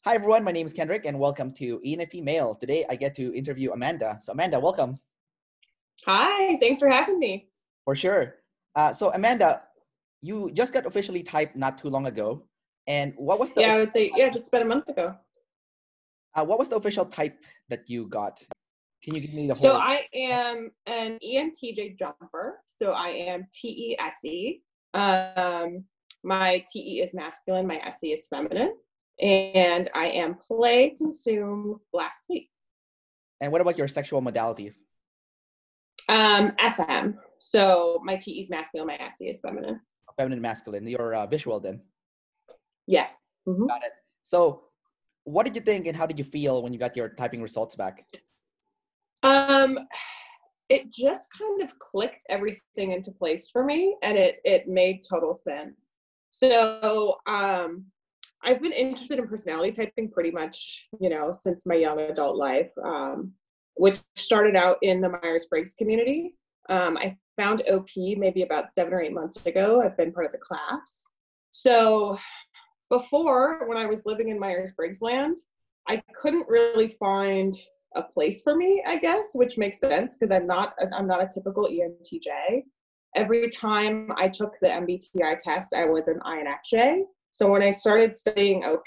Hi everyone, my name is Kendrick and welcome to ENFP Mail. Today I get to interview Amanda. So Amanda, welcome. Hi, thanks for having me. For sure. So Amanda, you just got officially typed not too long ago. And what was the I would say, just about a month ago. what was the official type that you got? Can you give me the So whole? I am an ENTJ jumper. So I am Te-Se. My Te is masculine, my Se is feminine. And I am play, consume, blast, sleep. And what about your sexual modalities? FM. So my Te is masculine, my Se is feminine. Feminine, masculine. You're visual then. Yes. Mm-hmm. Got it. So what did you think and how did you feel when you got your typing results back? It just kind of clicked everything into place for me, and it made total sense. So I've been interested in personality typing pretty much, since my young adult life, which started out in the Myers-Briggs community. I found OP maybe about 7 or 8 months ago. I've been part of the class. So before, when I was living in Myers-Briggs land, I couldn't really find a place for me, I guess, which makes sense because I'm not a typical ENTJ. Every time I took the MBTI test, I was an INFJ. So when I started studying OP,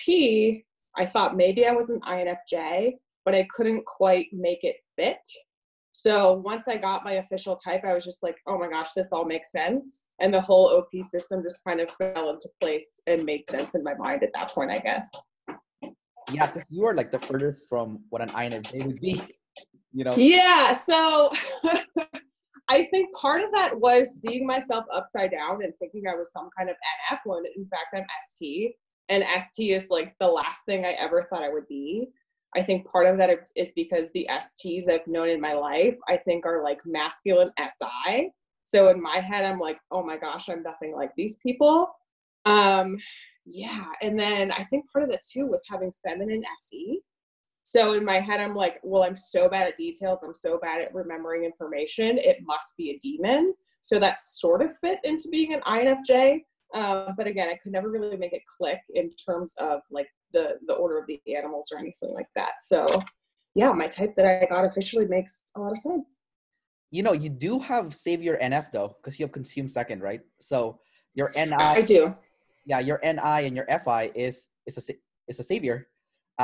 I thought maybe I was an INFJ, but I couldn't quite make it fit. So once I got my official type, I was just like, oh my gosh, this all makes sense. And the whole OP system just kind of fell into place and made sense in my mind at that point, I guess. Yeah, because you are like the furthest from what an INFJ would be, Yeah, so I think part of that was seeing myself upside down and thinking I was some kind of NF when in fact I'm ST. And ST is like the last thing I ever thought I would be. I think part of that is because the STs I've known in my life, I think are like masculine SI. So in my head, I'm like, oh my gosh, I'm nothing like these people. Yeah, and then I think part of it too was having feminine SE. So in my head, I'm like, well, I'm so bad at details. I'm so bad at remembering information. It must be a demon. So that sort of fit into being an INFJ. But again, I could never really make it click in terms of like the order of the animals or anything like that. So yeah, my type that I got officially makes a lot of sense. You do have Savior NF though, because you have consume second, right? So your NI. I do. Yeah, your NI and your FI is a savior,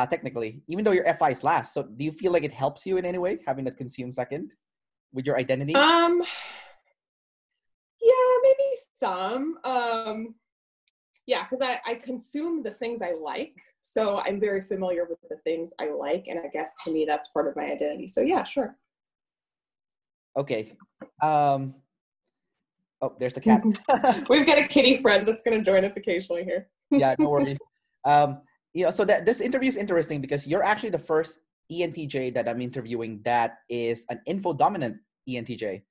technically, even though your FI is last. So do you feel like it helps you in any way, having that consume second with your identity? Yeah, maybe some. Yeah, because I consume the things I like. So I'm very familiar with the things I like. And I guess to me, that's part of my identity. So yeah, sure. Okay. Oh, there's the cat. We've got a kitty friend that's going to join us occasionally here. Yeah, no worries. So this interview is interesting because you're actually the first ENTJ that I'm interviewing that is an info dominant ENTJ.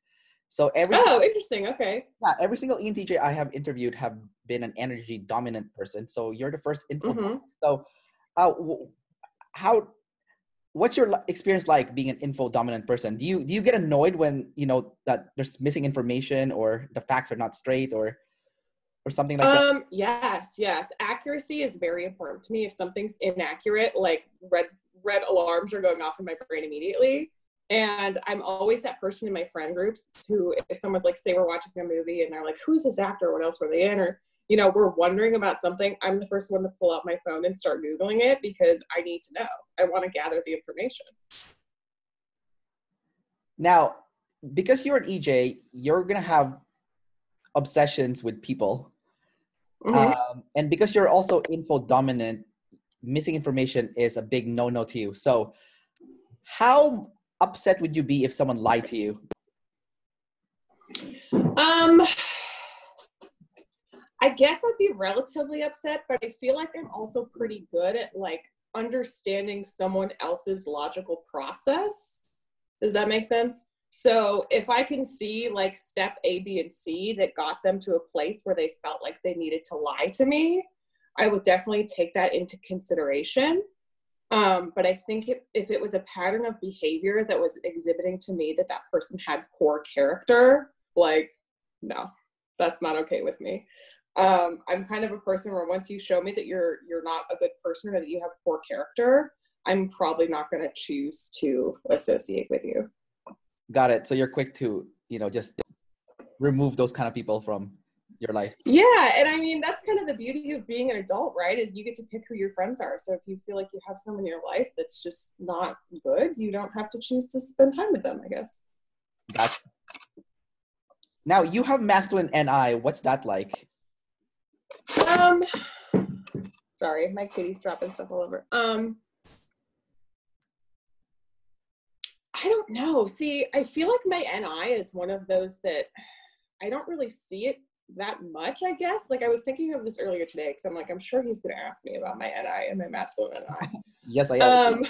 So interesting. Okay. Yeah, every single ENTJ I have interviewed have been an energy dominant person. So you're the first info dominant. So what's your experience like being an info dominant person? Do you get annoyed when that there's missing information or the facts are not straight or something like that? Yes. Accuracy is very important to me. If something's inaccurate, like red alarms are going off in my brain immediately. And I'm always that person in my friend groups who, if someone's like, say we're watching a movie and they're like, who's this actor? What else were they in? Or, we're wondering about something. I'm the first one to pull out my phone and start Googling it because I need to know. I want to gather the information. Now, because you're an EJ, you're going to have obsessions with people. Mm-hmm. And because you're also info dominant, missing information is a big no-no to you. So how upset would you be if someone lied to you? I guess I'd be relatively upset, but I feel like I'm also pretty good at like understanding someone else's logical process. Does that make sense? So if I can see like step A, B, and C that got them to a place where they felt like they needed to lie to me, I would definitely take that into consideration. But I think if it was a pattern of behavior that was exhibiting to me that person had poor character, like, no, that's not okay with me. I'm kind of a person where once you show me that you're not a good person or that you have poor character, I'm probably not going to choose to associate with you. Got it. So you're quick to, just remove those kind of people from your life. Yeah, and I mean, that's kind of the beauty of being an adult, right? Is you get to pick who your friends are. So if you feel like you have someone in your life that's just not good, you don't have to choose to spend time with them, I guess. Gotcha. Now, you have masculine NI. What's that like? Sorry, my kitty's dropping stuff all over. I don't know. See, I feel like my NI is one of those that I don't really see it that much, I guess. Like I was thinking of this earlier today because I'm like, I'm sure he's going to ask me about my NI and my masculine NI. Yes, I am.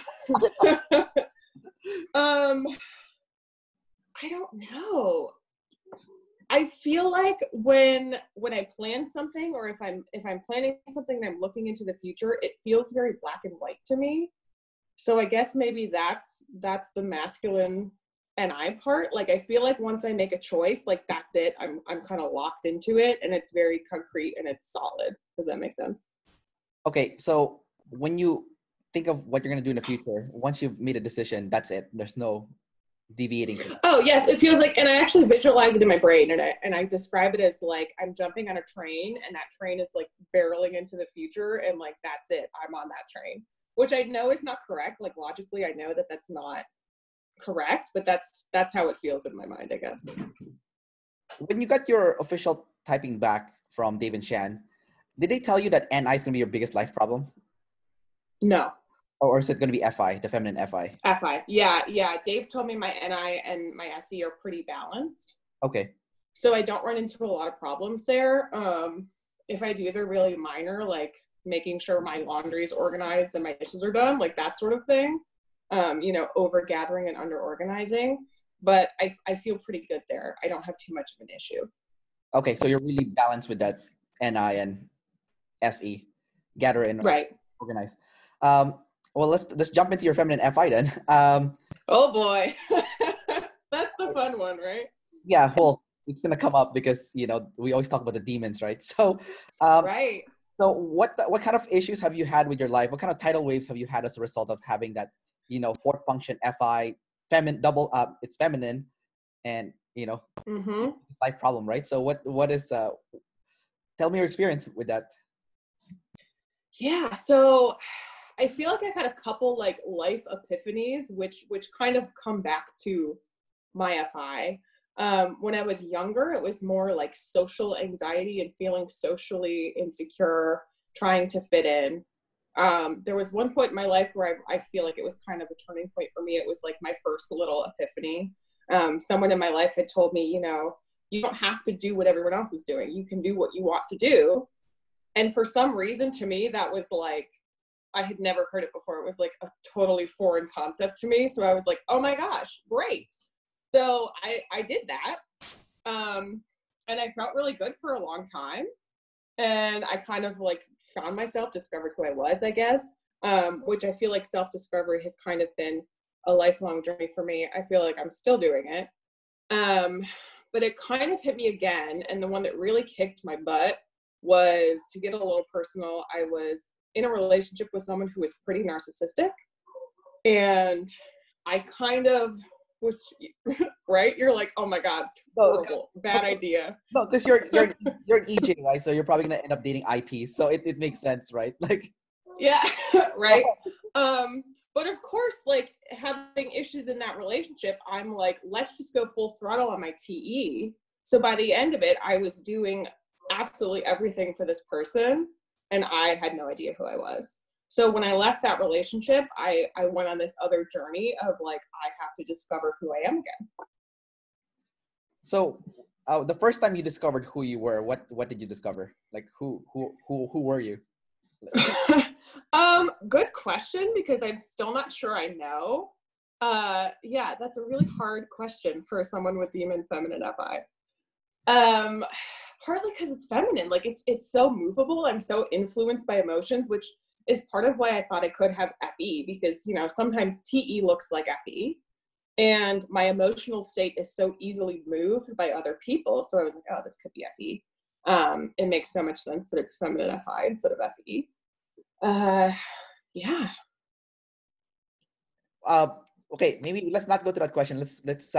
I don't know. I feel like when I plan something, or if I'm planning something and I'm looking into the future, it feels very black and white to me. So I guess maybe that's the masculine NI part. Like I feel like once I make a choice, like that's it. I'm kind of locked into it, and it's very concrete and it's solid. Does that make sense? Okay, so when you think of what you're going to do in the future, once you've made a decision, that's it. There's no deviating. Oh yes, it feels like, and I actually visualize it in my brain, and I describe it as like I'm jumping on a train, and that train is like barreling into the future, and like that's it. I'm on that train, which I know is not correct. Like logically, I know that that's not correct, but that's how it feels in my mind, I guess. When you got your official typing back from Dave and Shan, did they tell you that NI is going to be your biggest life problem? No. Or is it going to be FI, the feminine FI? FI, yeah. Dave told me my NI and my SE are pretty balanced. Okay. So I don't run into a lot of problems there. If I do, they're really minor, like making sure my laundry is organized and my dishes are done, like that sort of thing. Over gathering and under organizing. But I feel pretty good there. I don't have too much of an issue. Okay, so you're really balanced with that NI and SE, gather and right. Organize. Well, let's jump into your feminine FI then. Oh boy, that's the fun one, right? Yeah, well, it's gonna come up because we always talk about the demons, right? So, right. So what kind of issues have you had with your life? What kind of tidal waves have you had as a result of having that, fourth function FI, double it's feminine, and life problem, right? So what is tell me your experience with that. Yeah, so I feel like I've had a couple like life epiphanies, which kind of come back to my FI. When I was younger, it was more like social anxiety and feeling socially insecure, trying to fit in. There was one point in my life where I feel like it was kind of a turning point for me. It was like my first little epiphany. Someone in my life had told me, you don't have to do what everyone else is doing. You can do what you want to do. And for some reason, to me, that was like, I had never heard it before. It was like a totally foreign concept to me. So I was like, oh my gosh, great. So I did that. And I felt really good for a long time. And I kind of like found myself, discovered who I was, I guess, which I feel like self-discovery has kind of been a lifelong journey for me. I feel like I'm still doing it. But it kind of hit me again. And the one that really kicked my butt was, to get a little personal, I was in a relationship with someone who was pretty narcissistic. And I kind of was, right? You're like, oh my God, horrible, bad idea. No, because you're an EJ, right? So you're probably gonna end up dating IPs. So it makes sense, right? Like, yeah, right. But of course, like having issues in that relationship, I'm like, let's just go full throttle on my TE. So by the end of it, I was doing absolutely everything for this person, and I had no idea who I was. So when I left that relationship, I went on this other journey of like, I have to discover who I am again. So the first time you discovered who you were, what did you discover? Like who were you? Good question, because I'm still not sure I know. Yeah, that's a really hard question for someone with demon feminine FI. Partly because it's feminine, like it's so movable. I'm so influenced by emotions, which is part of why I thought I could have FE, because sometimes TE looks like FE, and my emotional state is so easily moved by other people. So I was like, oh, this could be FE. it makes so much sense that it's feminine FI instead of FE. Yeah. Okay, maybe let's not go to that question. Let's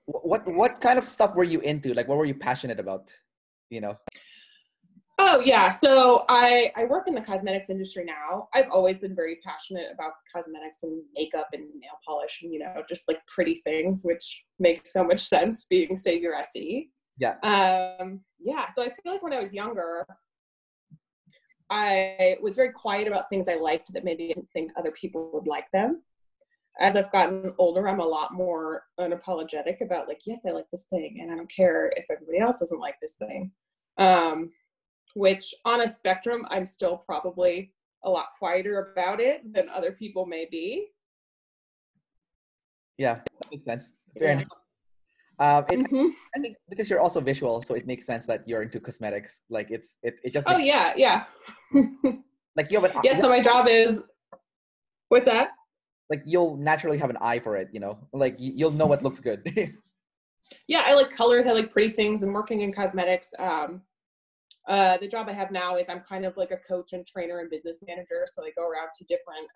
what kind of stuff were you into? Like, what were you passionate about? You know? Oh yeah, so I work in the cosmetics industry now. I've always been very passionate about cosmetics and makeup and nail polish and, you know, just like pretty things, which makes so much sense being Saviour SE. Yeah. Yeah, so I feel like when I was younger, I was very quiet about things I liked that maybe I didn't think other people would like them. As I've gotten older, I'm a lot more unapologetic about like, yes, I like this thing and I don't care if everybody else doesn't like this thing. Which on a spectrum, I'm still probably a lot quieter about it than other people may be. Yeah, that makes sense. Fair enough. I think because you're also visual, so it makes sense that you're into cosmetics. Like it just makes yeah. Like you have an so my job is, what's that? Like you'll naturally have an eye for it, you know? Like you'll know what looks good. Yeah, I like colors, I like pretty things, and working in cosmetics, the job I have now is I'm kind of like a coach and trainer and business manager. So I go around to different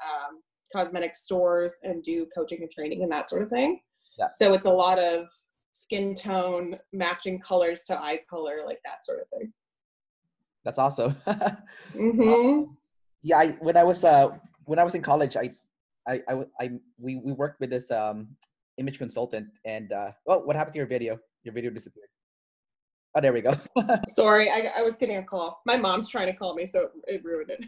cosmetic stores and do coaching and training and that sort of thing. Yeah. So it's a lot of skin tone, matching colors to eye color, like that sort of thing. That's awesome. Yeah, when I was in college, we worked with this image consultant, and what happened to your video? Your video disappeared. Oh, there we go. Sorry, I was getting a call. My mom's trying to call me, so it ruined it.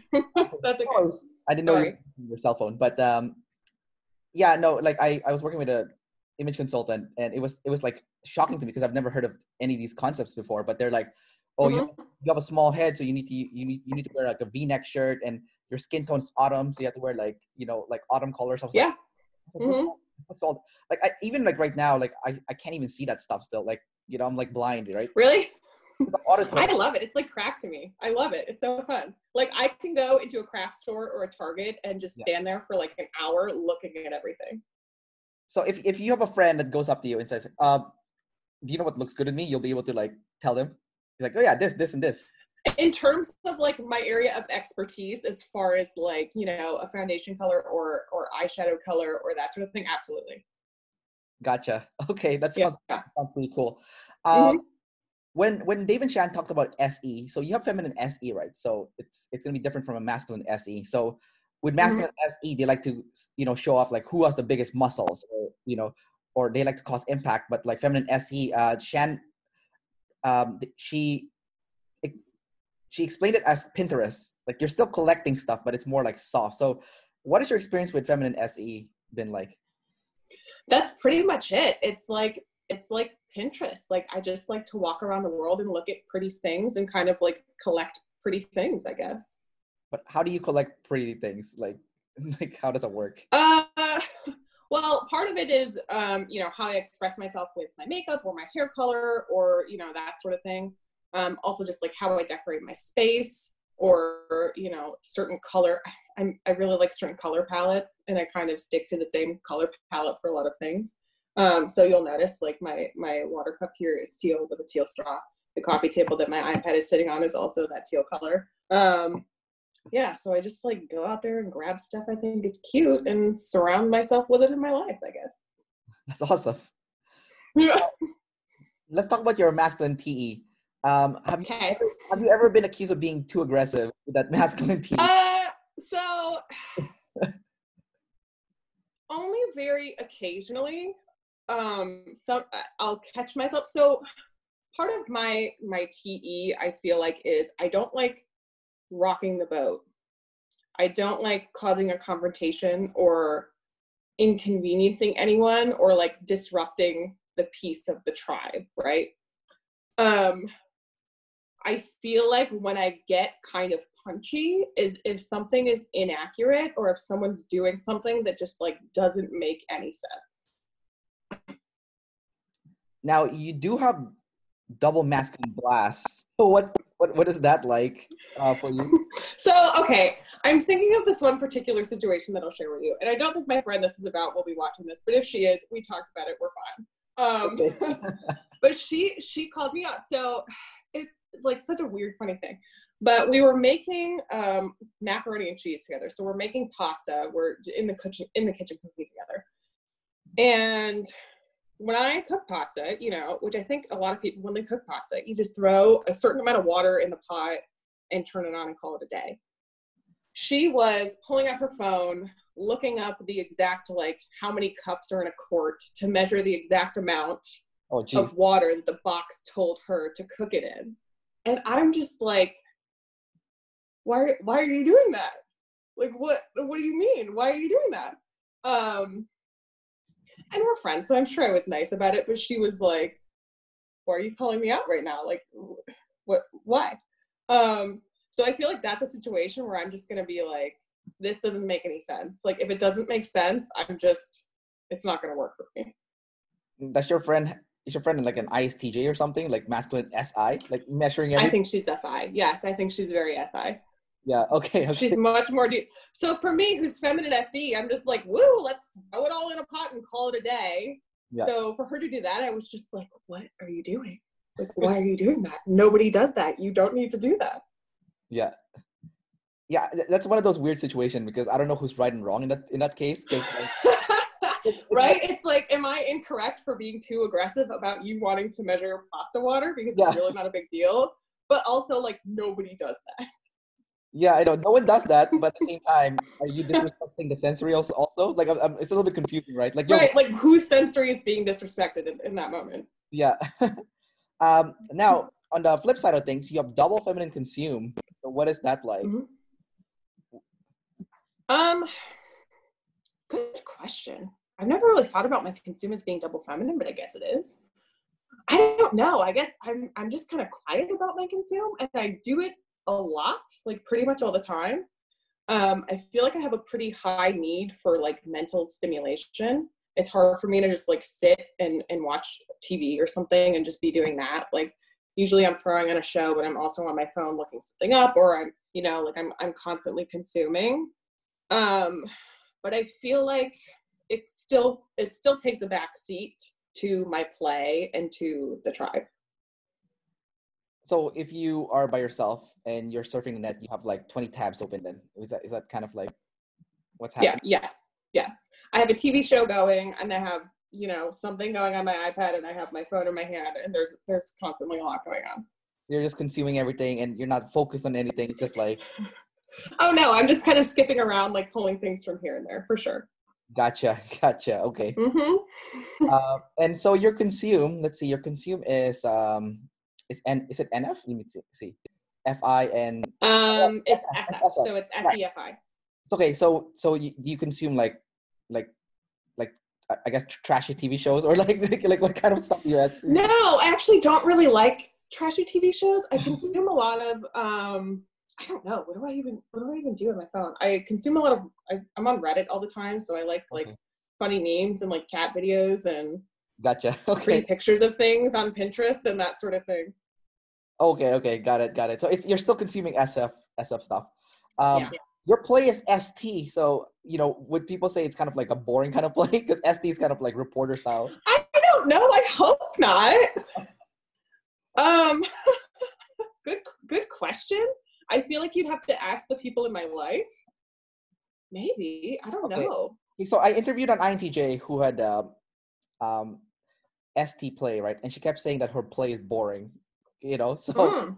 That's okay. I didn't know you your cell phone, but yeah, no, like I was working with a image consultant, and it was like shocking to me because I've never heard of any of these concepts before. But they're like, oh, you have a small head, so you need to wear like a V-neck shirt, and your skin tone's autumn, so you have to wear like, you know, like autumn colors. I was like, like even like right now, like I can't even see that stuff still. Like, you know, I'm like blind, right? Really? I love it. It's like crack to me. I love it. It's so fun. Like I can go into a craft store or a Target and just stand there for like an hour looking at everything. So if you have a friend that goes up to you and says, do you know what looks good in me? You'll be able to like tell them. He's like, oh yeah, this and this. In terms of like my area of expertise, as far as like, you know, a foundation color or eyeshadow color or that sort of thing, absolutely. Gotcha. Okay, that sounds pretty cool. When Dave and Shan talked about SE, so you have feminine SE, right? So it's gonna be different from a masculine SE. So with masculine SE, they like to, you know, show off like who has the biggest muscles, or, you know, or they like to cause impact. But like feminine SE, Shan, she explained it as Pinterest. Like you're still collecting stuff, but it's more like soft. So what is your experience with feminine SE been like? That's pretty much it. It's like Pinterest. Like I just like to walk around the world and look at pretty things and kind of like collect pretty things, I guess. But how do you collect pretty things? Like how does it work? Well, part of it is, you know, how I express myself with my makeup or my hair color or, you know, that sort of thing. Also just like how I decorate my space, or, you know, certain color. I really like certain color palettes, and I kind of stick to the same color palette for a lot of things. So you'll notice like my water cup here is teal with a teal straw. The coffee table that my iPad is sitting on is also that teal color. Yeah, so I just like go out there and grab stuff I think is cute and surround myself with it in my life, I guess. That's awesome. Yeah. Let's talk about your masculine TE. Have you ever been accused of being too aggressive with that masculine TE? So only very occasionally. So I'll catch myself. So part of my TE, I feel like, is I don't like rocking the boat. I don't like causing a confrontation or inconveniencing anyone or like disrupting the peace of the tribe, right? I feel like when I get kind of punchy is if something is inaccurate or if someone's doing something that just like doesn't make any sense. Now you do have double masculine blasts. So what is that like for you? So, okay, I'm thinking of this one particular situation that I'll share with you. And I don't think my friend this is about will be watching this, but if she is, we talked about it, we're fine. Okay. But she called me out. So it's like such a weird, funny thing. But we were making macaroni and cheese together. So we're making pasta. We're in the kitchen cooking together. And when I cook pasta, you know, which I think a lot of people, when they cook pasta, you just throw a certain amount of water in the pot and turn it on and call it a day. She was pulling out her phone, looking up the exact, like, how many cups are in a quart to measure the exact amount of water that the box told her to cook it in. And I'm just like, why are you doing that? Like, what do you mean? Why are you doing that? And we're friends, so I'm sure I was nice about it, but she was like, why are you calling me out right now? Like, why? So I feel like that's a situation where I'm just going to be like, this doesn't make any sense. Like, if it doesn't make sense, it's not going to work for me. That's your friend. Is your friend like an ISTJ or something? Like masculine SI? Like measuring everything? I think she's SI. Yes, I think she's very SI. Yeah, okay. She's much more deep. So for me, who's feminine SE, I'm just like, woo, let's throw it all in a pot and call it a day. Yeah. So for her to do that, I was just like, what are you doing? Like, why are you doing that? Nobody does that. You don't need to do that. Yeah. Yeah, that's one of those weird situations because I don't know who's right and wrong in that case. Right? It's like, am I incorrect for being too aggressive about you wanting to measure pasta water? Because it's really not a big deal. But also, like, nobody does that. Yeah, I know. No one does that, but at the same time, are you disrespecting the sensory also? Like, it's a little bit confusing, right? Like, right, like, whose sensory is being disrespected in that moment? Yeah. Now, on the flip side of things, you have double feminine consume. So what is that like? Good question. I've never really thought about my consume as being double feminine, but I guess it is. I don't know. I guess I'm just kind of quiet about my consume, and I do it a lot, like pretty much all the time. I feel like I have a pretty high need for like mental stimulation. It's hard for me to just like sit and watch TV or something and just be doing that. Like usually I'm throwing on a show, but I'm also on my phone looking something up, or I'm, you know, like I'm constantly consuming. But I feel like it still takes a back seat to my play and to the tribe. So if you are by yourself and you're surfing the net, you have like 20 tabs open then. Is that kind of like what's happening? Yeah, yes. I have a TV show going and I have, you know, something going on my iPad and I have my phone in my hand and there's constantly a lot going on. You're just consuming everything and you're not focused on anything. It's just like... Oh no, I'm just kind of skipping around, like pulling things from here and there for sure. Gotcha. Okay. And so your consume, let's see, your consume is is it NF? Let me see. FI and it's SF, so it's SEFI. Okay, so you consume like I guess trashy TV shows or like what kind of stuff do you have? No, I actually don't really like trashy TV shows. I consume a lot of I don't know. What do I even do on my phone? I consume a lot of I'm on Reddit all the time, so I like funny memes and like cat videos and gotcha. Okay. Pretty pictures of things on Pinterest and that sort of thing. Okay, got it. So you're still consuming SF stuff. Your play is ST, so you know, would people say it's kind of like a boring kind of play? Because ST is kind of like reporter style. I don't know. I hope not. Good question. I feel like you'd have to ask the people in my life. Maybe. I don't know. So I interviewed an INTJ who had ST play, right? And she kept saying that her play is boring. You know, so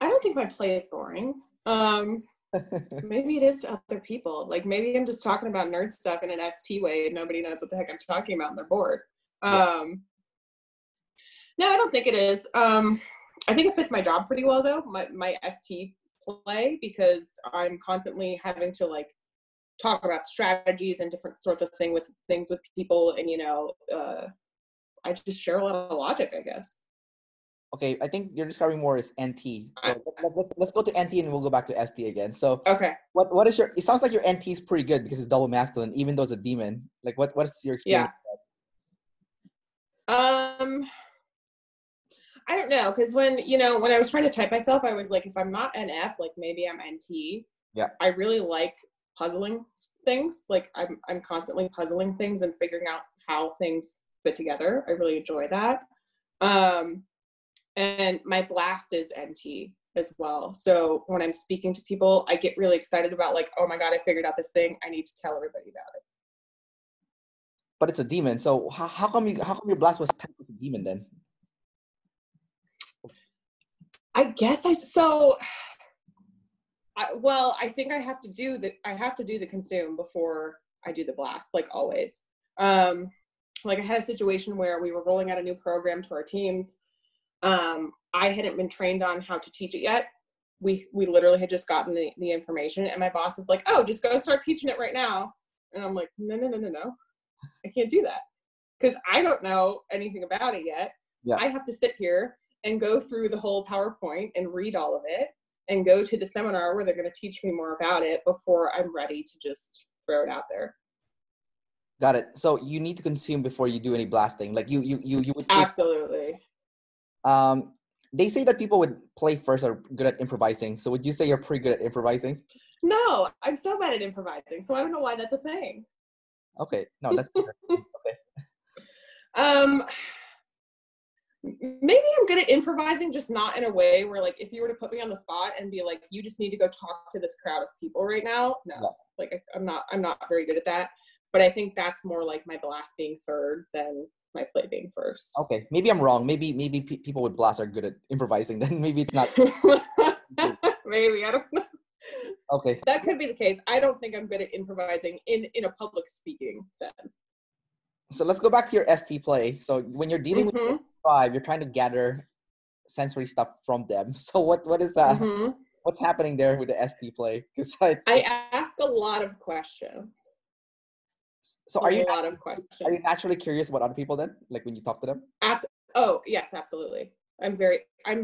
I don't think my play is boring. Maybe it is to other people. Like maybe I'm just talking about nerd stuff in an ST way and nobody knows what the heck I'm talking about and they're bored. No, I don't think it is. I think it fits my job pretty well though, my ST play, because I'm constantly having to like talk about strategies and different sorts of things with people, and you know, I just share a lot of logic, I guess. Okay, I think you're describing more as NT. So let's go to NT and we'll go back to ST again. So okay, what is your? It sounds like your NT is pretty good because it's double masculine, even though it's a demon. Like what is your experience? Yeah. I don't know, because when I was trying to type myself, I was like, if I'm not NF, like maybe I'm NT. Yeah. I really like puzzling things. Like I'm constantly puzzling things and figuring out how things fit together. I really enjoy that. And my blast is NT as well. So when I'm speaking to people, I get really excited about like, oh my God, I figured out this thing. I need to tell everybody about it. But it's a demon. So how come your blast was typed as a demon then? I guess I think I have to do the consume before I do the blast, like always. Like I had a situation where we were rolling out a new program to our teams. I hadn't been trained on how to teach it yet. We literally had just gotten the information, and my boss is like, oh, just go start teaching it right now. And I'm like, no. I can't do that because I don't know anything about it yet. Yeah. I have to sit here and go through the whole PowerPoint and read all of it and go to the seminar where they're going to teach me more about it before I'm ready to just throw it out there. Got it. So you need to consume before you do any blasting. Like you would absolutely. They say that people would play first are good at improvising. So would you say you're pretty good at improvising? No, I'm so bad at improvising. So I don't know why that's a thing. Okay. No, that's good. Okay. Maybe I'm good at improvising, just not in a way where like, if you were to put me on the spot and be like, you just need to go talk to this crowd of people right now. No, yeah. Like I'm not very good at that, but I think that's more like my blast being third than my play being first. Okay. Maybe I'm wrong. Maybe people with blast are good at improvising. Then maybe it's not. Maybe, I don't know. Okay. That could be the case. I don't think I'm good at improvising in a public speaking sense. So let's go back to your ST play. So when you're dealing with five, you're trying to gather sensory stuff from them. So what is that? What's happening there with the ST play? Because I ask a lot of questions. So are you naturally curious about other people then? Like when you talk to them? Oh yes, absolutely. I'm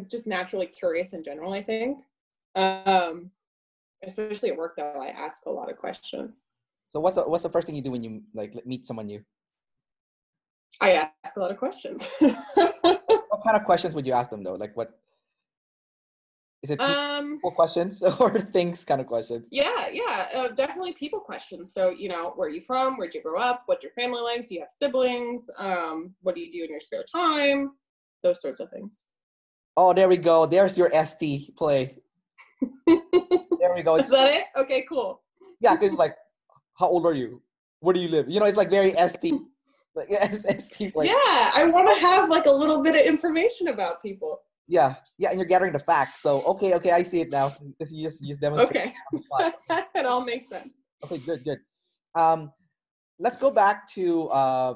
just naturally curious in general, I think. Especially at work though, I ask a lot of questions. So what's the first thing you do when you like meet someone new? I ask a lot of questions. What kind of questions would you ask them though? Like what? Is it people questions or things kind of questions? Yeah, definitely people questions. So, where are you from? Where'd you grow up? What's your family like? Do you have siblings? What do you do in your spare time? Those sorts of things. Oh, there we go. There's your ST play. There we go. Is that it? Okay, cool. Yeah, because it's like, how old are you? Where do you live? It's like very ST. Like ST play. Yeah, I want to have like a little bit of information about people. Yeah, and you're gathering the facts. So, okay, I see it now. Because you just demonstrate. Okay. It all makes sense. Okay, good. Let's go back to, I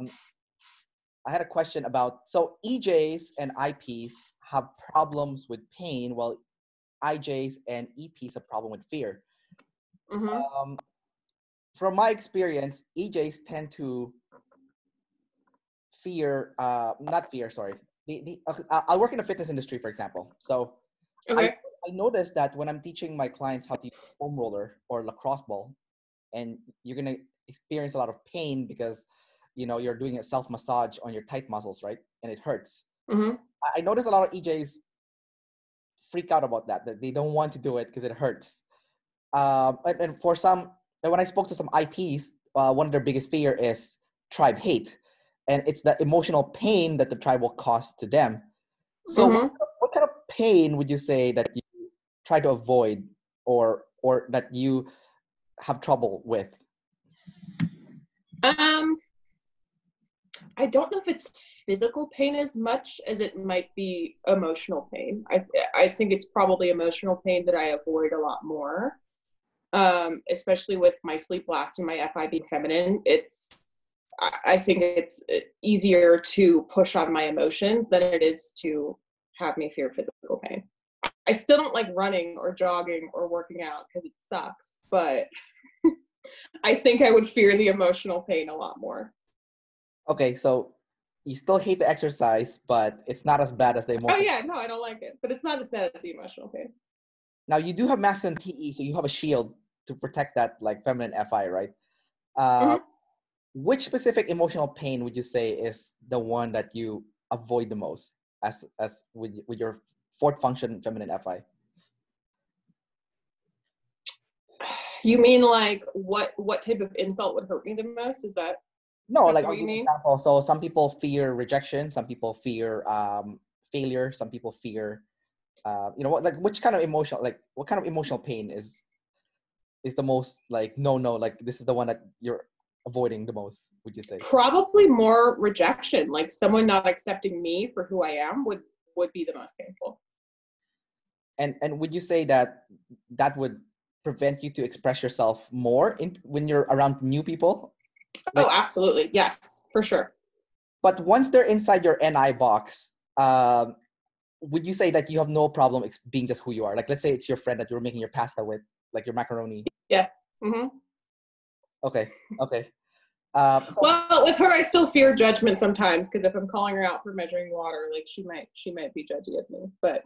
had a question about, so EJs and IPs have problems with pain, while IJs and EPs have problem with fear. From my experience, EJs tend to I work in the fitness industry, for example. So I noticed that when I'm teaching my clients how to use a foam roller or lacrosse ball, and you're going to experience a lot of pain because, you're doing a self-massage on your tight muscles, right? And it hurts. I noticed a lot of EJs freak out about that they don't want to do it because it hurts. And for some, when I spoke to some IPs, one of their biggest fear is tribe hate. And it's the emotional pain that the tribe will cause to them. So what kind of pain would you say that you try to avoid or that you have trouble with? I don't know if it's physical pain as much as it might be emotional pain. I think it's probably emotional pain that I avoid a lot more. Especially with my sleep blast and my FI being feminine, I think it's easier to push on my emotions than it is to have me fear physical pain. I still don't like running or jogging or working out because it sucks, but I think I would fear the emotional pain a lot more. Okay, so you still hate the exercise, but it's not as bad as the emotional. Oh yeah, no, I don't like it, but it's not as bad as the emotional pain. Now you do have masculine TE, so you have a shield to protect that like feminine FI, right? Which specific emotional pain would you say is the one that you avoid the most as with your fourth function feminine FI? You mean like what type of insult would hurt me the most? Is that? No, That's like what I'll you give an mean? example. So some people fear rejection, some people fear failure, some people fear you know what, like which kind of emotional, like what kind of emotional pain is the most like no, like this is the one that you're avoiding the most, would you say? Probably more rejection, like someone not accepting me for who I am would be the most painful. And would you say that that would prevent you to express yourself more when you're around new people? Like, Oh, absolutely. Yes, for sure. but once they're inside your NI box, would you say that you have no problem being just who you are? Like, let's say it's your friend that you're making your pasta with, like your macaroni. Yes. Mm-hmm. Okay. So, Well, with her, I still fear judgment sometimes because if I'm calling her out for measuring water, like she might be judgy of me. But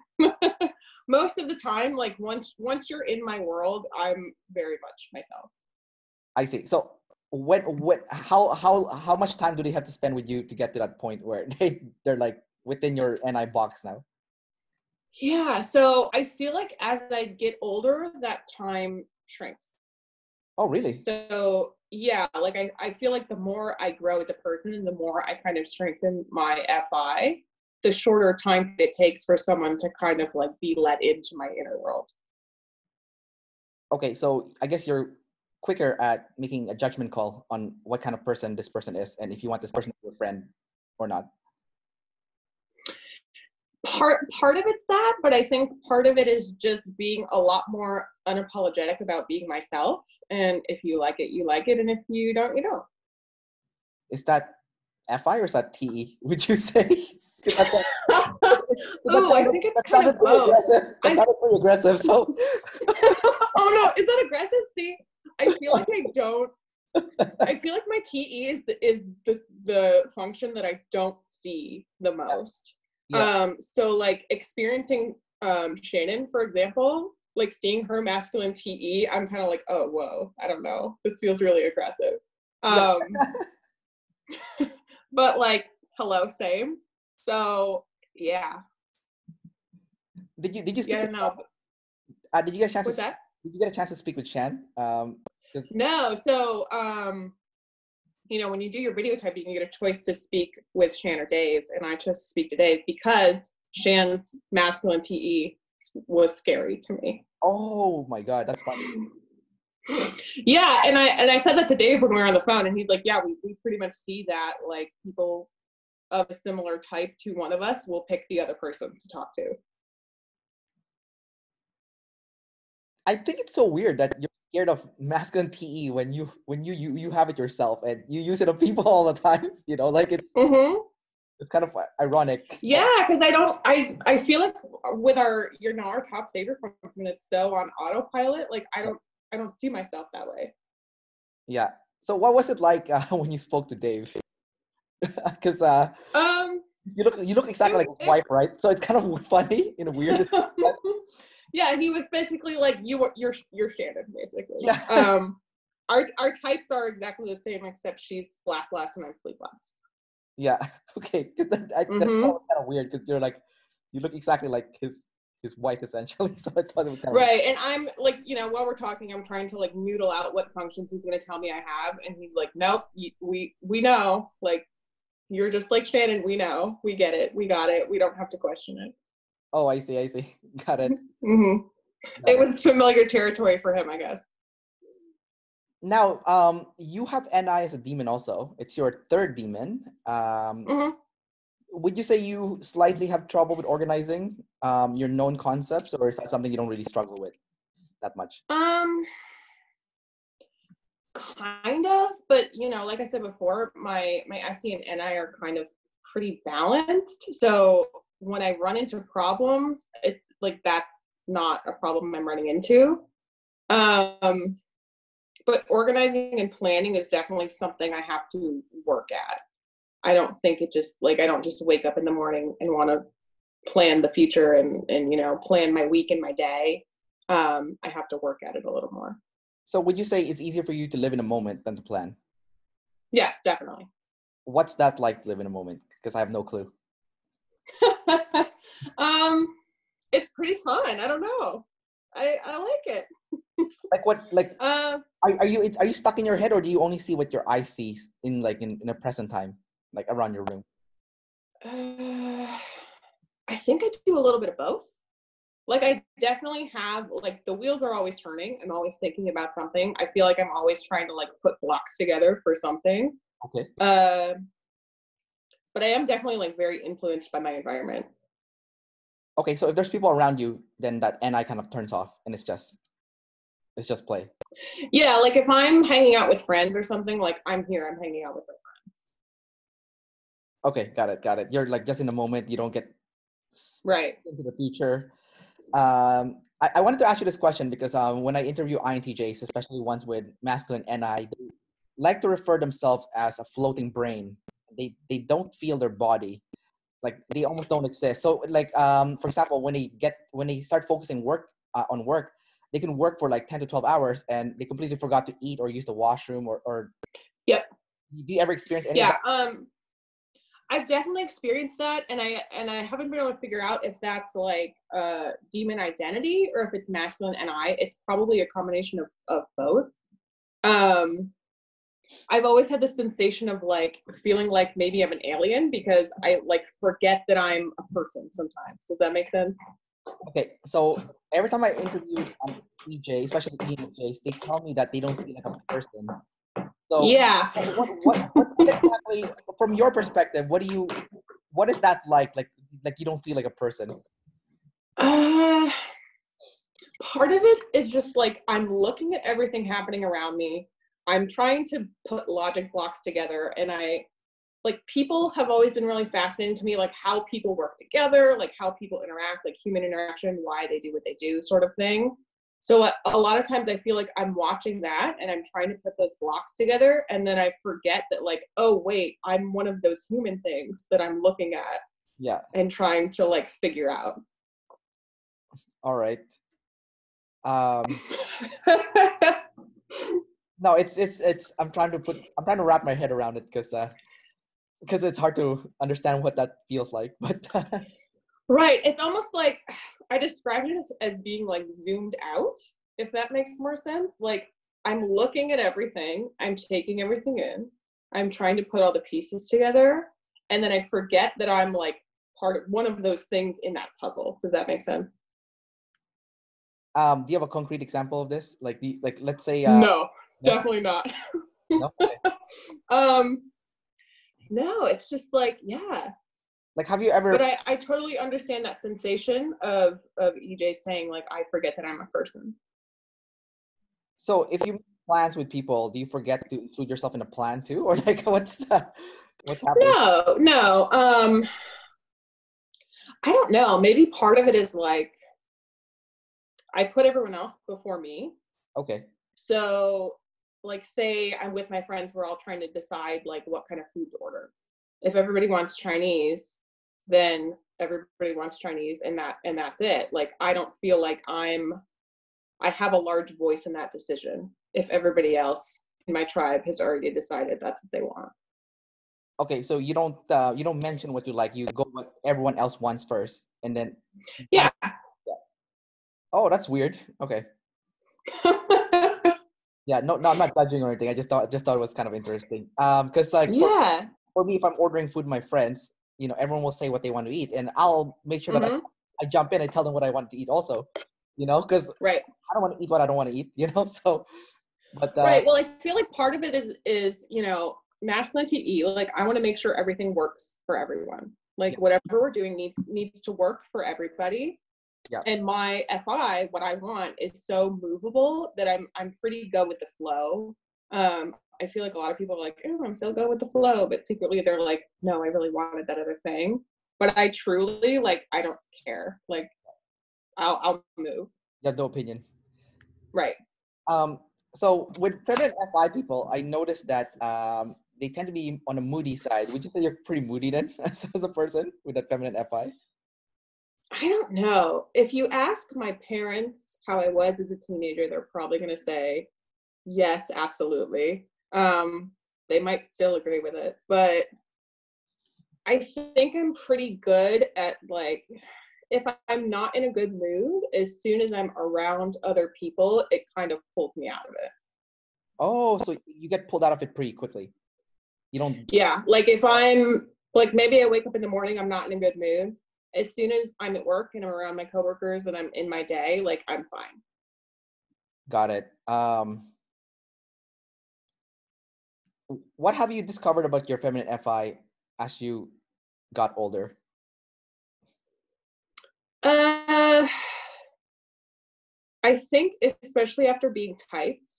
most of the time, like once you're in my world, I'm very much myself. I see. So how much time do they have to spend with you to get to that point where they're like within your NI box now? Yeah. So I feel like as I get older, that time shrinks. Oh, really? So yeah, like I feel like the more I grow as a person and the more I kind of strengthen my FI, the shorter time it takes for someone to kind of like be let into my inner world. Okay, so I guess you're quicker at making a judgment call on what kind of person this person is and if you want this person to be a friend or not. Part of it's that, but I think part of it is just being a lot more unapologetic about being myself. And if you like it, you like it, and if you don't, you don't. Is that FI or is that TE, would you say? That's Oh, I think it's that kind sounded of pretty both. aggressive. That sounded pretty aggressive. So Oh no, is that aggressive? See, I feel like I don't. I feel like my TE is the function that I don't see the most. yeah. So like experiencing Shannon, for example, like seeing her masculine TE, I'm kind of like, oh whoa, I don't know. This feels really aggressive. Yeah. But like, hello, same. So yeah. Did you speak Yeah, I to don't know. did you get a chance What's to that? did you get a chance to speak with Shan? No, so you know, when you do your video typing, you get a choice to speak with Shan or Dave, and I chose to speak to Dave because Shan's masculine TE was scary to me. Oh my God, that's funny. Yeah, and I said that to Dave when we were on the phone, and he's like, yeah, we pretty much see that, like, people of a similar type to one of us will pick the other person to talk to. I think it's so weird that you're scared of masculine TE when you have it yourself and you use it on people all the time. You know, like it's kind of ironic. Yeah, because I feel like with our top savior function, it's so on autopilot. Like I don't see myself that way. Yeah. So what was it like when you spoke to Dave? Because you look exactly like his wife, right? So it's kind of funny in a weird. Yeah, he was basically like you're Shannon, basically. Yeah. Our types are exactly the same, except she's blast and I'm sleep last. Yeah. Okay. That's kind of weird because you're like, you look exactly like his wife essentially. So I thought it was kind of right. And I'm like, you know, while we're talking, I'm trying to like noodle out what functions he's going to tell me I have, and he's like, nope, we know, like, you're just like Shannon. We know, we get it, we got it. We don't have to question it. Oh, I see. Got it. It was familiar territory for him, I guess. Now, you have NI as a demon also. It's your third demon. Would you say you slightly have trouble with organizing your known concepts, or is that something you don't really struggle with that much? Kind of, but you know, like I said before, my SE and NI are kind of pretty balanced. So when I run into problems, it's like that's not a problem I'm running into. But organizing and planning is definitely something I have to work at. I don't think it just like I don't just wake up in the morning and want to plan the future and you know, plan my week and my day. I have to work at it a little more. So would you say it's easier for you to live in a moment than to plan? Yes, definitely. What's that like to live in a moment? Because I have no clue. It's pretty fun. I don't know. I like it. Like what? Like, are are you stuck in your head, or do you only see what your eyes see in like in a present time, like around your room? I think I do a little bit of both. Like I definitely have, like, the wheels are always turning. I'm always thinking about something. I feel like I'm always trying to like put blocks together for something. Okay. But I am definitely like very influenced by my environment. Okay, so if there's people around you, then that NI kind of turns off, and it's just play. Yeah, like if I'm hanging out with friends or something, like I'm hanging out with my friends. Okay, got it. You're like just in the moment. You don't get right into the future. I wanted to ask you this question because when I interview INTJs, especially ones with masculine NI, they like to refer themselves as a floating brain. They don't feel their body, like they almost don't exist. So like for example, when they start focusing on work, they can work for like 10 to 12 hours and they completely forgot to eat or use the washroom or Yep. Do you ever experience any of that? I've definitely experienced that, and I haven't been able to figure out if that's like demon identity or if it's masculine NI. It's probably a combination of both. I've always had this sensation of like feeling like maybe I'm an alien because I like forget that I'm a person sometimes. Does that make sense? Okay, so every time I interview EJ, especially ENTJs, they tell me that they don't feel like a person. So yeah, what exactly, from your perspective, what is that like you don't feel like a person? Part of it is just like I'm looking at everything happening around me. I'm trying to put logic blocks together, and people have always been really fascinating to me, like how people work together, like how people interact, like human interaction, why they do what they do, sort of thing. So a lot of times I feel like I'm watching that and I'm trying to put those blocks together, and then I forget that like, oh wait, I'm one of those human things that I'm looking at. Yeah. And trying to like figure out. All right. No, it's I'm trying to wrap my head around it because it's hard to understand what that feels like, but right, it's almost like I describe it as being like zoomed out, if that makes more sense. Like I'm looking at everything, I'm taking everything in, I'm trying to put all the pieces together, and then I forget that I'm like part of one of those things in that puzzle. Does that make sense? do you have a concrete example of this? Like let's say no, definitely not. No? Okay. No, it's just like, yeah. Like, have you ever? But I totally understand that sensation of EJ saying like, I forget that I'm a person. So if you make plans with people, do you forget to include yourself in a plan too, or like what's happening? No. I don't know. Maybe part of it is like I put everyone else before me. Okay. So, like, say I'm with my friends, we're all trying to decide like what kind of food to order. If everybody wants Chinese, then everybody wants Chinese, and that's it. Like, I don't feel like I have a large voice in that decision if everybody else in my tribe has already decided that's what they want. Okay, so you don't mention what you like. You go what everyone else wants first, and then yeah. Oh, that's weird. Okay. Yeah, no, I'm not judging or anything. I just thought it was kind of interesting. Because like for me, if I'm ordering food with my friends, everyone will say what they want to eat, and I'll make sure that I jump in and tell them what I want to eat also. Because I don't want to eat what I don't want to eat. So. But right. Well, I feel like part of it is masculine TE. Like I want to make sure everything works for everyone. Like whatever we're doing needs to work for everybody. Yeah. And my FI, what I want is so movable that I'm pretty go with the flow. I feel like a lot of people are like, oh, I'm so go with the flow, but secretly they're like, no, I really wanted that other thing. But I truly like, I don't care. Like, I'll move. You have no opinion. Right. So with feminine FI people, I noticed that they tend to be on the moody side. Would you say you're pretty moody then as a person with that feminine FI? I don't know. If you ask my parents how I was as a teenager, they're probably going to say, yes, absolutely. They might still agree with it, but I think I'm pretty good at like, if I'm not in a good mood, as soon as I'm around other people, it kind of pulls me out of it. Oh, so you get pulled out of it pretty quickly. You don't. Yeah, like if I'm like maybe I wake up in the morning, I'm not in a good mood. As soon as I'm at work and I'm around my coworkers and I'm in my day, like I'm fine. Got it. What have you discovered about your feminine FI as you got older? I think especially after being typed,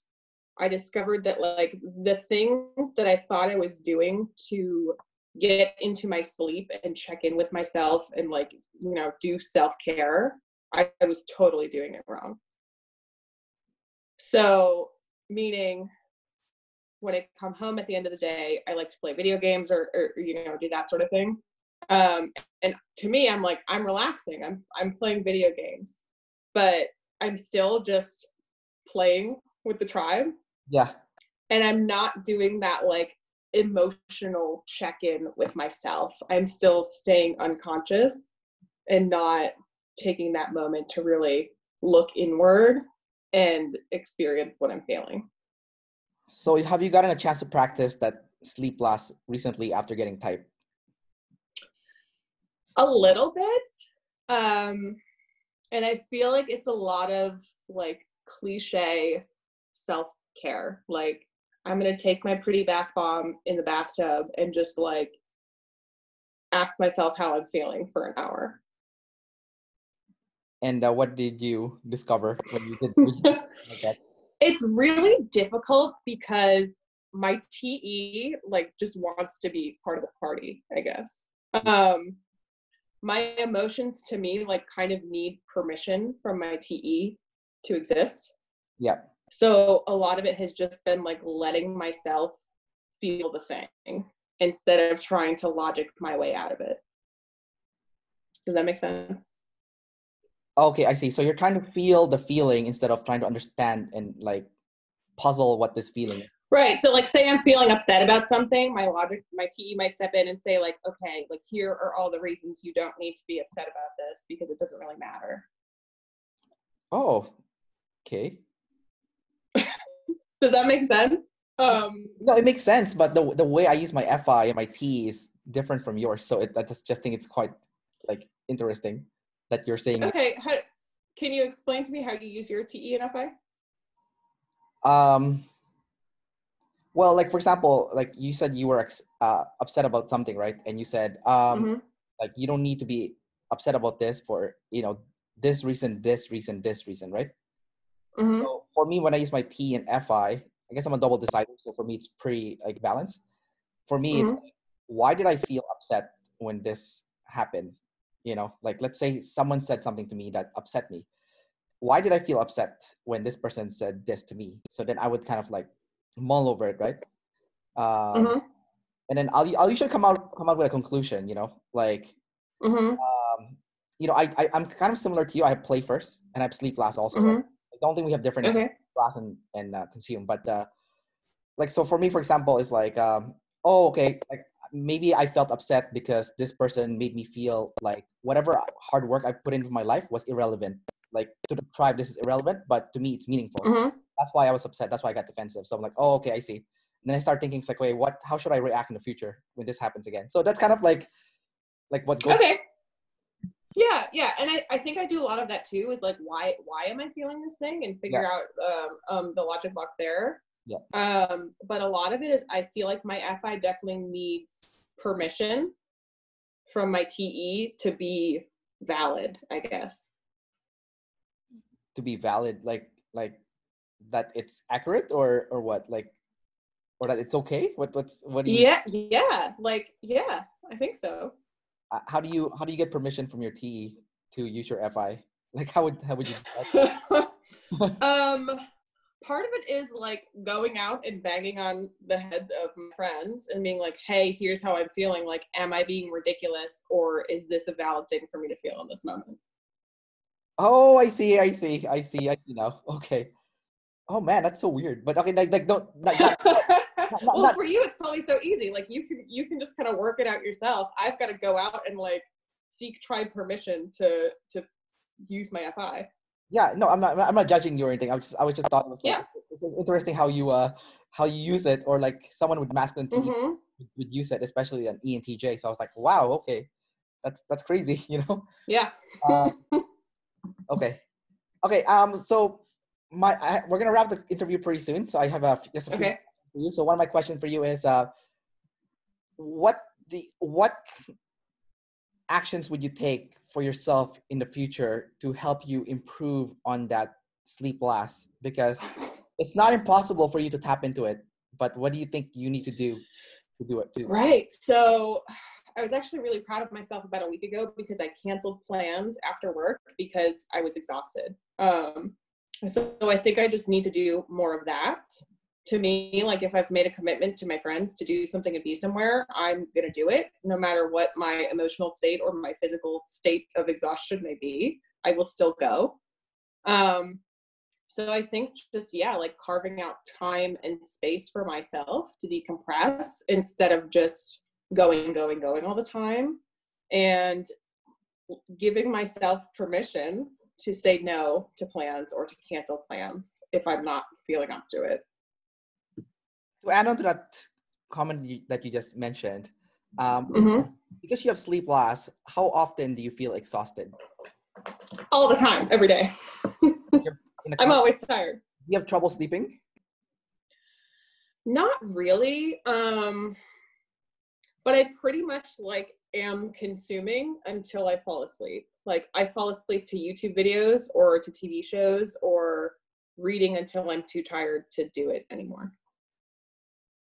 I discovered that like the things that I thought I was doing to get into my sleep and check in with myself and like, you know, do self-care, I was totally doing it wrong. So meaning when I come home at the end of the day, I like to play video games or you know, do that sort of thing. And to me, I'm like, I'm relaxing. I'm playing video games, but I'm still just playing with the tribe. Yeah. And I'm not doing that like emotional check-in with myself. I'm still staying unconscious and not taking that moment to really look inward and experience what I'm feeling. So have you gotten a chance to practice that sleep last recently after getting typed? A little bit. And I feel like it's a lot of like cliche self-care. Like I'm going to take my pretty bath bomb in the bathtub and just like ask myself how I'm feeling for an hour. And what did you discover when you did like that? It's really difficult because my TE like just wants to be part of the party, I guess. My emotions to me like kind of need permission from my TE to exist. Yeah. So a lot of it has just been like letting myself feel the thing instead of trying to logic my way out of it. Does that make sense? Okay, I see. So you're trying to feel the feeling instead of trying to understand and like puzzle what this feeling is. Right. So like say I'm feeling upset about something, my TE might step in and say like, okay, like here are all the reasons you don't need to be upset about this because it doesn't really matter. Oh, okay. Does that make sense? No, it makes sense, but the way I use my FI and my T is different from yours. So I just think it's quite like interesting that you're saying. Okay, can you explain to me how you use your TE and FI? Well, like for example, like you said you were upset about something, right? And you said like you don't need to be upset about this for, you know, this reason, right? So for me, when I use my T and FI, I guess I'm a double decider. So for me, it's pretty like balanced. For me, it's like, why did I feel upset when this happened? You know, like let's say someone said something to me that upset me. Why did I feel upset when this person said this to me? So then I would kind of like mull over it, right? And then I'll usually come out with a conclusion, you know, like, you know, I'm kind of similar to you. I have play first and I have sleep last also. Right? I don't think we have different class and consume, but like, so for me, for example, is like, oh, okay, like maybe I felt upset because this person made me feel like whatever hard work I put into my life was irrelevant. Like to the tribe, this is irrelevant, but to me, it's meaningful. That's why I was upset. That's why I got defensive. So I'm like, oh, okay, I see. And then I start thinking, it's like, wait, how should I react in the future when this happens again? So that's kind of like what goes. Okay. Yeah. And I think I do a lot of that too, is like, why am I feeling this thing and figure out the logic blocks there. Yeah. But a lot of it is I feel like my FI definitely needs permission from my TE to be valid, I guess. To be valid, like that it's accurate or what, like, or that it's okay. What do you? Yeah, like yeah, I think so. How do you get permission from your TE to use your FI? Like how would you do that? Part of it is like going out and banging on the heads of my friends and being like, hey, here's how I'm feeling. Like, am I being ridiculous or is this a valid thing for me to feel in this moment? Oh, I see now. Okay. Oh man, that's so weird. But okay, like don't. Well, for you, it's probably so easy. Like you can just kind of work it out yourself. I've got to go out and like seek tribe permission to use my FI. Yeah, no, I'm not judging you or anything. I was just thought it was like, it's interesting how you use it, or like someone with masculine T would use it, especially an ENTJ. So I was like, wow, okay, that's crazy, you know. Yeah. uh, okay. So we're gonna wrap the interview pretty soon. So I have just a few Okay. questions for you. So one of my questions for you is, what actions would you take for yourself in the future to help you improve on that sleep last? Because it's not impossible for you to tap into it, but what do you think you need to do it too? Right. So I was actually really proud of myself about a week ago because I canceled plans after work because I was exhausted. So I think I just need to do more of that. To me, like if I've made a commitment to my friends to do something and be somewhere, I'm going to do it no matter what my emotional state or my physical state of exhaustion may be. I will still go. So I think just, like carving out time and space for myself to decompress instead of just going all the time, and giving myself permission to say no to plans or to cancel plans if I'm not feeling up to it. To add on to that comment that you just mentioned, because you have sleep loss, how often do you feel exhausted? All the time, every day. I'm always tired. Do you have trouble sleeping? Not really. But I pretty much like am consuming until I fall asleep. Like I fall asleep to YouTube videos or to TV shows or reading until I'm too tired to do it anymore.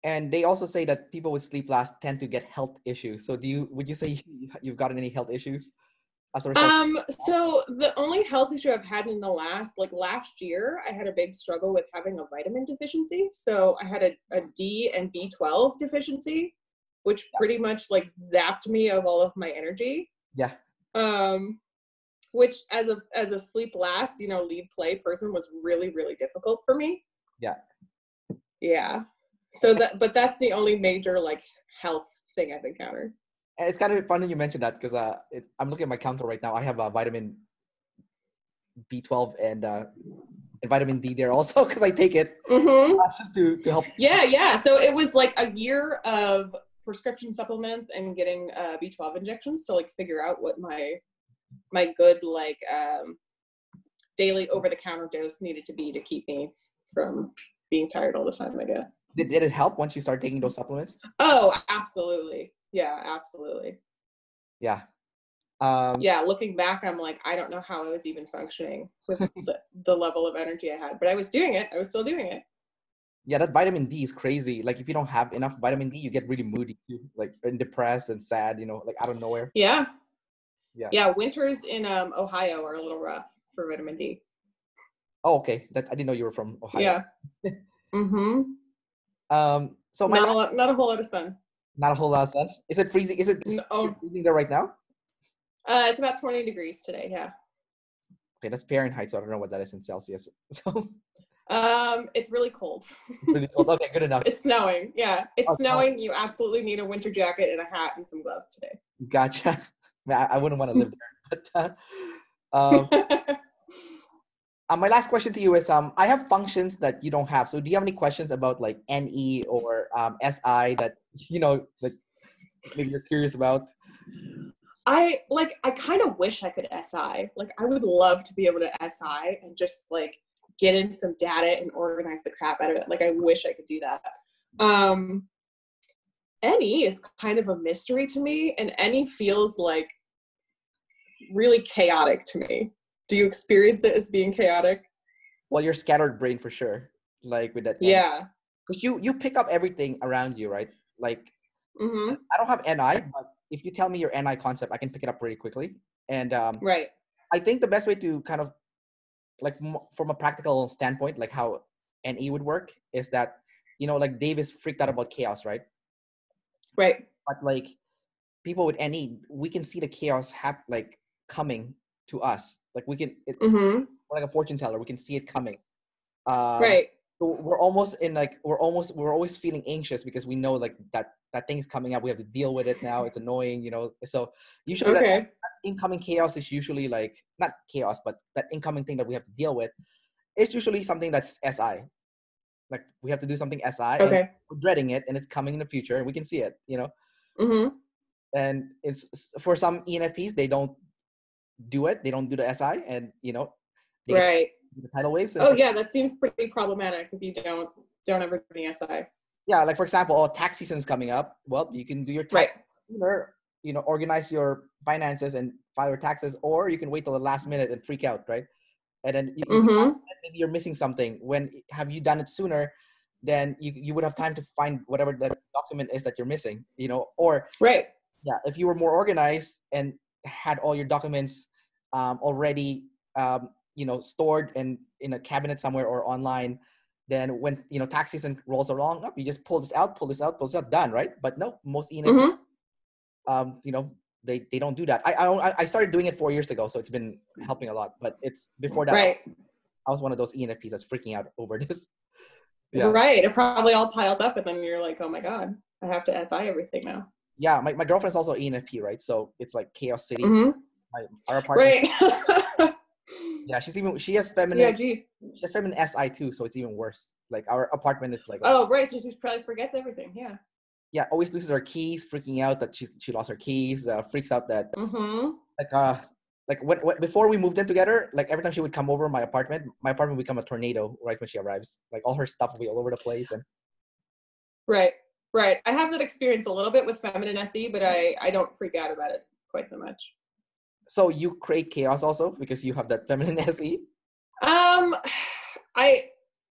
And they also say that people with sleep loss tend to get health issues. So would you say you've gotten any health issues as a result? So the only health issue I've had in the last year, I had a big struggle with having a vitamin deficiency. So I had a D and B12 deficiency, which pretty much like zapped me of all of my energy. Yeah. Which as a sleep last, lead play person was really, really difficult for me. Yeah. Yeah. But that's the only major like health thing I've encountered. And it's kind of funny you mentioned that because I'm looking at my counter right now. I have a vitamin B12 and vitamin D there also because I take it just to help. Yeah. So it was like a year of prescription supplements and getting B12 injections to like figure out what my good like daily over-the-counter dose needed to be to keep me from being tired all the time, I guess. Did it help once you start taking those supplements? Oh, absolutely. Yeah, absolutely. Yeah. Looking back, I'm like, I don't know how I was even functioning with the level of energy I had, but I was doing it. I was still doing it. Yeah, that vitamin D is crazy. Like if you don't have enough vitamin D, you get really moody too, like and depressed and sad, like out of nowhere. Yeah. Winters in Ohio are a little rough for vitamin D. Oh, okay. I didn't know you were from Ohio. Yeah. So not a whole lot of sun. Not a whole lot of sun. Is it freezing? Is it freezing there right now? It's about 20 degrees today. Yeah. Okay, that's Fahrenheit, so I don't know what that is in Celsius. So. It's really cold. It's really cold. Okay, good enough. It's snowing. Yeah, it's snowing. You absolutely need a winter jacket and a hat and some gloves today. Gotcha. I wouldn't want to live there. But my last question to you is, I have functions that you don't have. So do you have any questions about like NE or SI that that maybe you're curious about? I kind of wish I could SI. Like I would love to be able to SI and just like get in some data and organize the crap out of it. Like I wish I could do that. NE is kind of a mystery to me, and NE feels like really chaotic to me. Do you experience it as being chaotic? Well, you're scattered brain for sure. Like with that. Yeah. Because you pick up everything around you, right? Like I don't have NI, but if you tell me your NI concept, I can pick it up pretty quickly. And right. I think the best way to kind of like from a practical standpoint, like how NE would work is that, like Dave is freaked out about chaos, right? Right. But like people with NE, we can see the chaos like coming to us. Like we can, we're like a fortune teller. We can see it coming. Right. So we're almost we're always feeling anxious because we know like that thing is coming up. We have to deal with it now. It's annoying, So usually that incoming chaos is usually like not chaos, but that incoming thing that we have to deal with is usually something that's SI. Like we have to do something SI, and Okay. we're dreading it, and it's coming in the future, and we can see it, you know. Mm-hmm. And it's for some ENFPs, they don't do it. They don't do the SI, and you know, they get Right. the tidal waves. And Oh yeah, that seems pretty problematic if you don't ever do any SI. yeah, like for example, oh, tax season is coming up. Well, you can do your tax sooner, you know, organize your finances and file your taxes, or you can wait till the last minute and freak out, right? And then you maybe you're missing something. When have you done it sooner, then you would have time to find whatever that document is that you're missing, you know, or yeah, if you were more organized and had all your documents already, you know, stored in a cabinet somewhere or online, then when, you know, tax season rolls along, up, you just pull this out, done, right? But no, most ENFP, you know, they don't do that. I started doing it 4 years ago, so it's been helping a lot. But it's before that, I was one of those ENFPs that's freaking out over this. Yeah. Right. It probably all piled up, and then you're like, oh my God, I have to SI everything now. Yeah, my girlfriend's also ENFP, right? So it's like chaos city. Our apartment. Right. Yeah, she has feminine. Yeah, geez. She has feminine SI too, so it's even worse. Like our apartment is like. Oh, right. So she probably forgets everything. Yeah. Yeah, always loses her keys, freaking out that she lost her keys. Freaks out that like what before we moved in together. Like every time she would come over my apartment would become a tornado right when she arrives. Like all her stuff will be all over the place and. Right. I have that experience a little bit with feminine SE, but I don't freak out about it quite so much. So you create chaos also because you have that feminine SE? I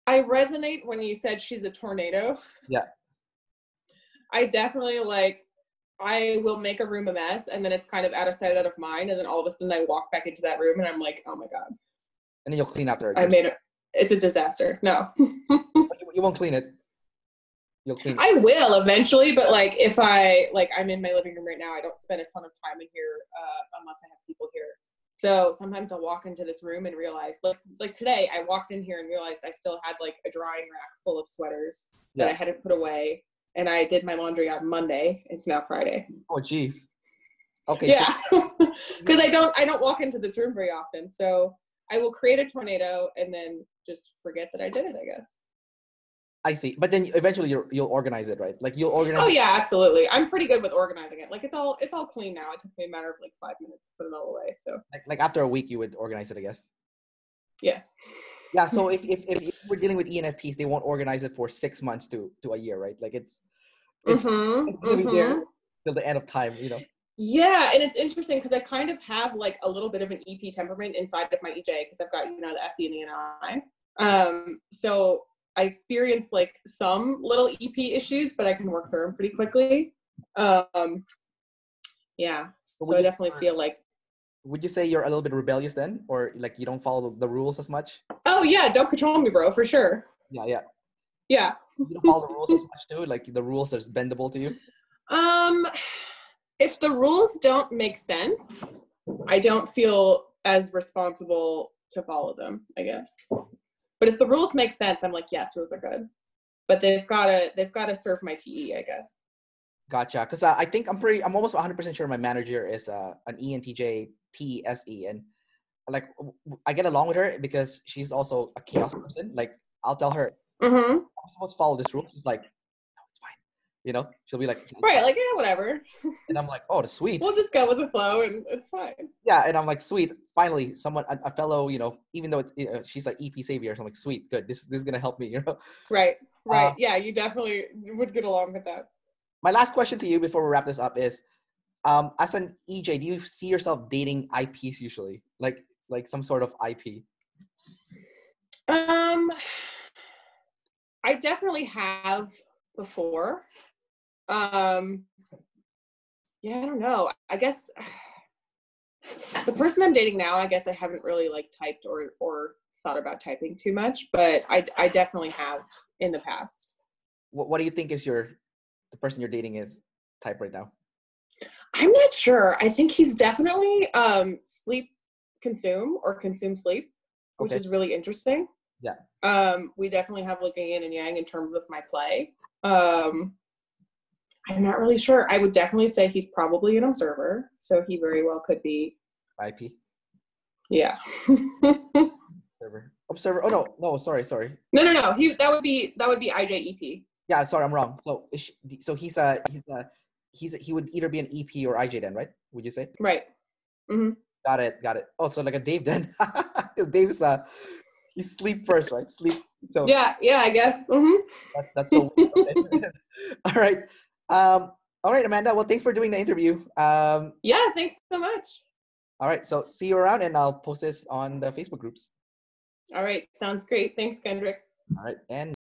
resonate when you said she's a tornado. Yeah. I definitely I will make a room a mess, and then it's kind of out of sight, out of mind, and then all of a sudden I walk back into that room and I'm like, oh my God. And then you'll clean after it. I made it. It's a disaster. No. You won't clean it. You'll clean it. I will eventually, but if I'm in my living room right now, I don't spend a ton of time in here unless I have people here. So sometimes I'll walk into this room and realize, like today, I walked in here and realized I still had a drying rack full of sweaters that I hadn't put away, and I did my laundry on Monday. It's now Friday. Oh, geez. Okay. Yeah, because I don't walk into this room very often, so I will create a tornado and then just forget that I did it, I guess. I see. But then eventually you'll organize it, right? Like you'll organize. Oh yeah, absolutely. I'm pretty good with organizing it. It's all clean now. It took me a matter of 5 minutes to put it all away. So like after a week you would organize it, I guess. Yes. Yeah. So if we're dealing with ENFPs, they won't organize it for 6 months to a year, right? Like it's gonna be there till the end of time, you know. Yeah, and it's interesting because I kind of have a little bit of an EP temperament inside of my EJ because I've got the SE and the NI. So I experience some little EP issues, but I can work through them pretty quickly. Yeah. So I definitely feel Would you say you're a little bit rebellious then, or you don't follow the rules as much? Oh yeah, don't control me, bro, for sure. Yeah. Yeah. You don't follow the rules as much too, like the rules are bendable to you. If the rules don't make sense, I don't feel as responsible to follow them, I guess. But if the rules make sense, I'm like, yes, rules are good. But they've gotta serve my TE, I guess. Gotcha. Because I'm almost 100% sure my manager is an ENTJ Te-Se, and I get along with her because she's also a chaos person. I'll tell her, I'm supposed to follow this rule. She's like, no, it's fine. You know, she'll be like, right, yeah, whatever. And I'm like, oh, the sweet. We'll just go with the flow, and it's fine. Yeah, and I'm like, sweet. Finally, someone, a fellow, even though she's like EP savior, so I'm like, sweet, good. This is gonna help me, you know. Right. Yeah, you definitely would get along with that. My last question to you before we wrap this up is, as an EJ, do you see yourself dating IPs usually, like some sort of IP? I definitely have before. Yeah, I don't know. I guess the person I'm dating now, I guess I haven't really typed or thought about typing too much, but I definitely have in the past. What do you think is the person you're dating is type right now? I'm not sure. I think he's definitely sleep consume sleep, which is really interesting. Yeah. We definitely have a yin and yang in terms of my play. I'm not really sure. I would definitely say he's probably an observer, so he very well could be IP. Yeah. Observer. Observer. Oh no, sorry. No. That would be IJEP. Yeah, sorry, I'm wrong. So he would either be an EP or IJ then, right? Would you say? Right. Mm-hmm. Got it. Oh, so like a Dave then. Because Dave's he sleep first, right? Sleep. So yeah, I guess. Mm-hmm. That's so weird. Okay. All right, Amanda. Well, thanks for doing the interview. Yeah, thanks so much. All right, so see you around, and I'll post this on the Facebook groups. All right, sounds great. Thanks, Kendrick. All right, and